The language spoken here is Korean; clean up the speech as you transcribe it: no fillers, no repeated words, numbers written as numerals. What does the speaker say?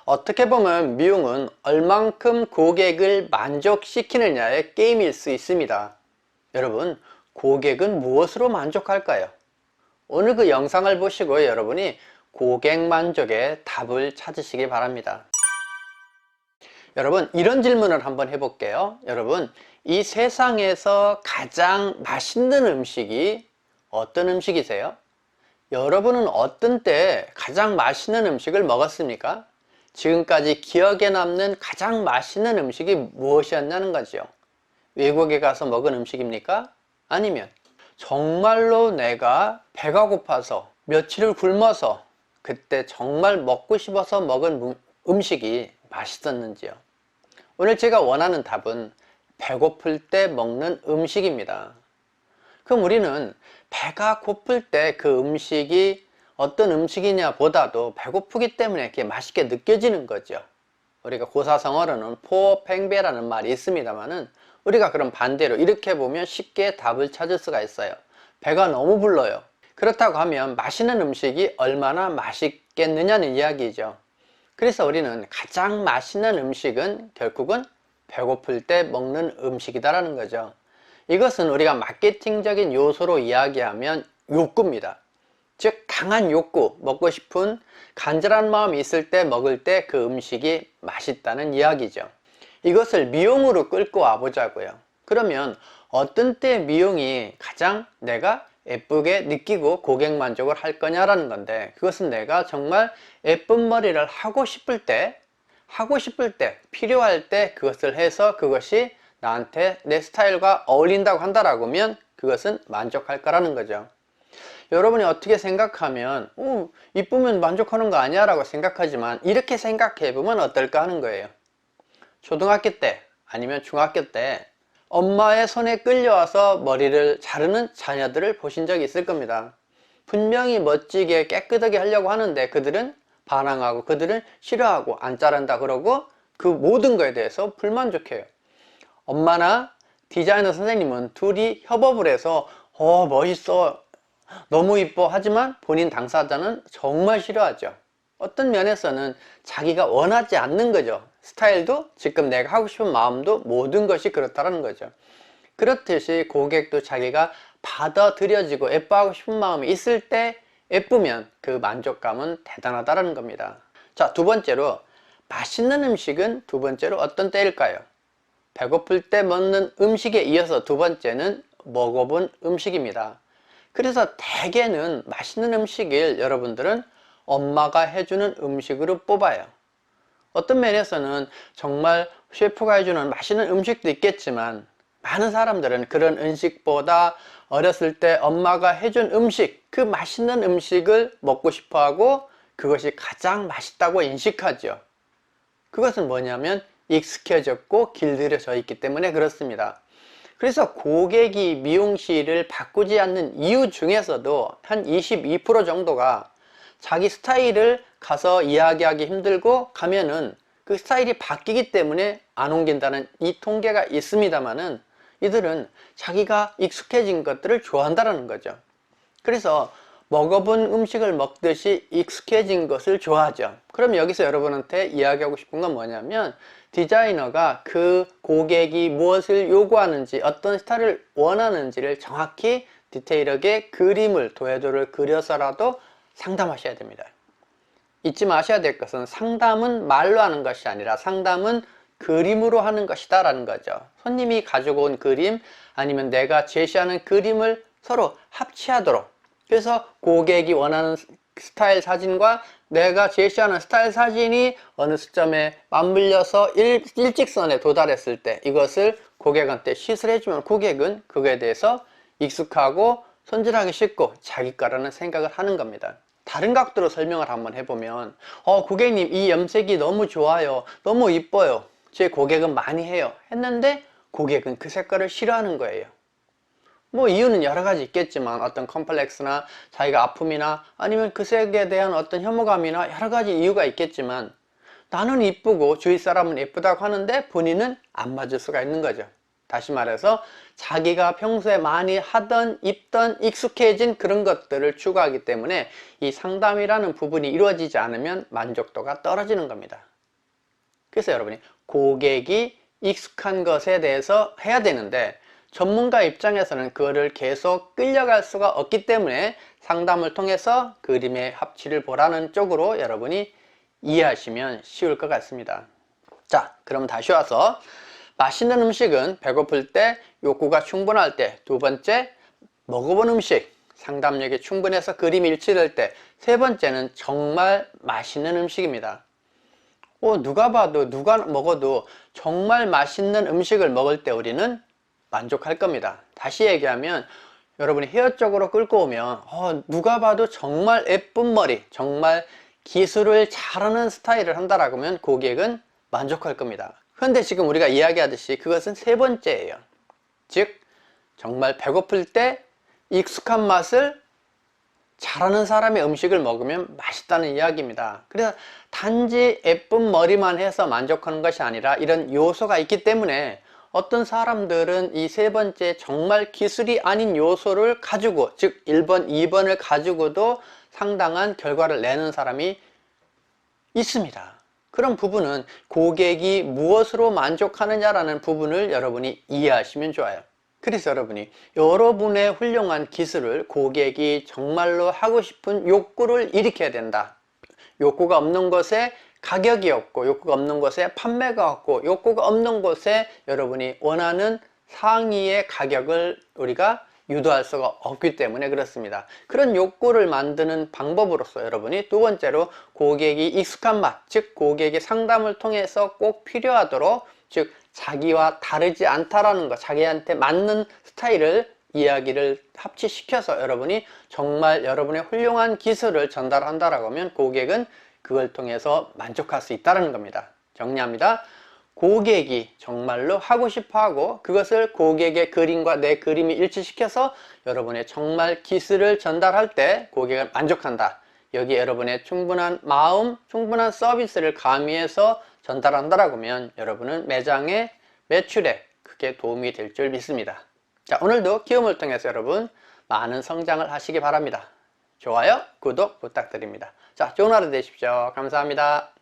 어떻게 보면 미용은 얼만큼 고객을 만족시키느냐의 게임일 수 있습니다. 여러분, 고객은 무엇으로 만족할까요? 오늘 그 영상을 보시고 여러분이 고객 만족의 답을 찾으시기 바랍니다. 여러분, 이런 질문을 한번 해볼게요. 여러분, 이 세상에서 가장 맛있는 음식이 어떤 음식이세요? 여러분은 어떤 때 가장 맛있는 음식을 먹었습니까? 지금까지 기억에 남는 가장 맛있는 음식이 무엇이었냐는 거죠. 외국에 가서 먹은 음식입니까? 아니면 정말로 내가 배가 고파서 며칠을 굶어서 그때 정말 먹고 싶어서 먹은 음식이 맛있었는지요? 오늘 제가 원하는 답은 배고플 때 먹는 음식입니다. 그럼 우리는 배가 고플 때 그 음식이 어떤 음식이냐 보다도 배고프기 때문에 이렇게 맛있게 느껴지는 거죠. 우리가 고사성어로는 포팽배라는 말이 있습니다만은 우리가 그럼 반대로 이렇게 보면 쉽게 답을 찾을 수가 있어요. 배가 너무 불러요. 그렇다고 하면 맛있는 음식이 얼마나 맛있겠느냐는 이야기죠. 그래서 우리는 가장 맛있는 음식은 결국은 배고플 때 먹는 음식이다라는 거죠. 이것은 우리가 마케팅적인 요소로 이야기하면 욕구입니다. 즉 강한 욕구, 먹고 싶은 간절한 마음이 있을 때 먹을 때 그 음식이 맛있다는 이야기죠. 이것을 미용으로 끌고 와 보자고요. 그러면 어떤 때 미용이 가장 내가 예쁘게 느끼고 고객 만족을 할 거냐라는 건데, 그것은 내가 정말 예쁜 머리를 하고 싶을 때, 필요할 때 그것을 해서 그것이 나한테 내 스타일과 어울린다고 한다라고 하면 그것은 만족할 거라는 거죠. 여러분이 어떻게 생각하면 이쁘면 만족하는 거 아니야 라고 생각하지만, 이렇게 생각해 보면 어떨까 하는 거예요. 초등학교 때 아니면 중학교 때 엄마의 손에 끌려와서 머리를 자르는 자녀들을 보신 적이 있을 겁니다. 분명히 멋지게 깨끗하게 하려고 하는데 그들은 반항하고 그들은 싫어하고 안 자른다 그러고 그 모든 거에 대해서 불만족해요. 엄마나 디자이너 선생님은 둘이 협업을 해서 멋있어, 너무 이뻐 하지만 본인 당사자는 정말 싫어하죠. 어떤 면에서는 자기가 원하지 않는 거죠. 스타일도 지금 내가 하고 싶은 마음도 모든 것이 그렇다는 거죠. 그렇듯이 고객도 자기가 받아들여지고 예뻐하고 싶은 마음이 있을 때 예쁘면 그 만족감은 대단하다는 겁니다. 자, 두 번째로 맛있는 음식은 두 번째로 어떤 때일까요? 배고플 때 먹는 음식에 이어서 두 번째는 먹어본 음식입니다. 그래서 대개는 맛있는 음식을 여러분들은 엄마가 해주는 음식으로 뽑아요. 어떤 면에서는 정말 셰프가 해주는 맛있는 음식도 있겠지만, 많은 사람들은 그런 음식보다 어렸을 때 엄마가 해준 음식, 그 맛있는 음식을 먹고 싶어 하고 그것이 가장 맛있다고 인식하죠. 그것은 뭐냐면 익숙해졌고 길들여져 있기 때문에 그렇습니다. 그래서 고객이 미용실을 바꾸지 않는 이유 중에서도 한 22% 정도가 자기 스타일을 가서 이야기하기 힘들고 가면은 그 스타일이 바뀌기 때문에 안 옮긴다는 이 통계가 있습니다만은, 이들은 자기가 익숙해진 것들을 좋아한다는 거죠. 그래서 먹어본 음식을 먹듯이 익숙해진 것을 좋아하죠. 그럼 여기서 여러분한테 이야기하고 싶은 건 뭐냐면, 디자이너가 그 고객이 무엇을 요구하는지, 어떤 스타일을 원하는지를 정확히 디테일하게 그림을, 도해도를 그려서라도 상담하셔야 됩니다. 잊지 마셔야 될 것은 상담은 말로 하는 것이 아니라 상담은 그림으로 하는 것이다 라는 거죠. 손님이 가지고 온 그림 아니면 내가 제시하는 그림을 서로 합치하도록, 그래서 고객이 원하는 스타일 사진과 내가 제시하는 스타일 사진이 어느 시점에 맞물려서 일직선에 도달했을 때 이것을 고객한테 시술해 해주면 고객은 그거에 대해서 익숙하고 손질하기 쉽고 자기 거라는 생각을 하는 겁니다. 다른 각도로 설명을 한번 해보면, 고객님 이 염색이 너무 좋아요, 너무 이뻐요, 제 고객은 많이 해요 했는데 고객은 그 색깔을 싫어하는 거예요. 뭐 이유는 여러 가지 있겠지만, 어떤 컴플렉스나 자기가 아픔이나 아니면 그 색에 대한 어떤 혐오감이나 여러 가지 이유가 있겠지만, 나는 이쁘고 주위 사람은 예쁘다고 하는데 본인은 안 맞을 수가 있는 거죠. 다시 말해서 자기가 평소에 많이 하던 입던 익숙해진 그런 것들을 추구하기 때문에 이 상담이라는 부분이 이루어지지 않으면 만족도가 떨어지는 겁니다. 그래서 여러분이 고객이 익숙한 것에 대해서 해야 되는데 전문가 입장에서는 그거를 계속 끌려갈 수가 없기 때문에 상담을 통해서 그림의 합치를 보라는 쪽으로 여러분이 이해하시면 쉬울 것 같습니다. 자, 그럼 다시 와서 맛있는 음식은 배고플 때, 욕구가 충분할 때, 두 번째 먹어본 음식, 상담력이 충분해서 그림이 일치될 때, 세 번째는 정말 맛있는 음식입니다. 누가 봐도 누가 먹어도 정말 맛있는 음식을 먹을 때 우리는 만족할 겁니다. 다시 얘기하면 여러분이 헤어 쪽으로 끌고 오면 누가 봐도 정말 예쁜 머리, 정말 기술을 잘하는 스타일을 한다라고 하면 고객은 만족할 겁니다. 그런데 지금 우리가 이야기하듯이 그것은 세 번째예요. 즉 정말 배고플 때 익숙한 맛을 잘하는 사람의 음식을 먹으면 맛있다는 이야기입니다. 그래서 단지 예쁜 머리만 해서 만족하는 것이 아니라 이런 요소가 있기 때문에 어떤 사람들은 이 세 번째 정말 기술이 아닌 요소를 가지고, 즉 1번, 2번을 가지고도 상당한 결과를 내는 사람이 있습니다. 그런 부분은 고객이 무엇으로 만족하느냐라는 부분을 여러분이 이해하시면 좋아요. 그래서 여러분의 훌륭한 기술을 고객이 정말로 하고 싶은 욕구를 일으켜야 된다. 욕구가 없는 것에 가격이 없고, 욕구가 없는 곳에 판매가 없고, 욕구가 없는 곳에 여러분이 원하는 상위의 가격을 우리가 유도할 수가 없기 때문에 그렇습니다. 그런 욕구를 만드는 방법으로서 여러분이 두 번째로 고객이 익숙한 맛, 즉 고객의 상담을 통해서 꼭 필요하도록, 즉 자기와 다르지 않다라는 것, 자기한테 맞는 스타일을 이야기를 합치시켜서 여러분이 정말 여러분의 훌륭한 기술을 전달한다라고 하면 고객은 그걸 통해서 만족할 수 있다는 겁니다. 정리합니다. 고객이 정말로 하고 싶어 하고 그것을 고객의 그림과 내 그림이 일치시켜서 여러분의 정말 기술을 전달할 때 고객은 만족한다. 여기 여러분의 충분한 마음, 충분한 서비스를 가미해서 전달한다라고 하면 여러분은 매장의 매출에 크게 도움이 될 줄 믿습니다. 자, 오늘도 키움을 통해서 여러분 많은 성장을 하시기 바랍니다. 좋아요, 구독 부탁드립니다. 자, 좋은 하루 되십시오. 감사합니다.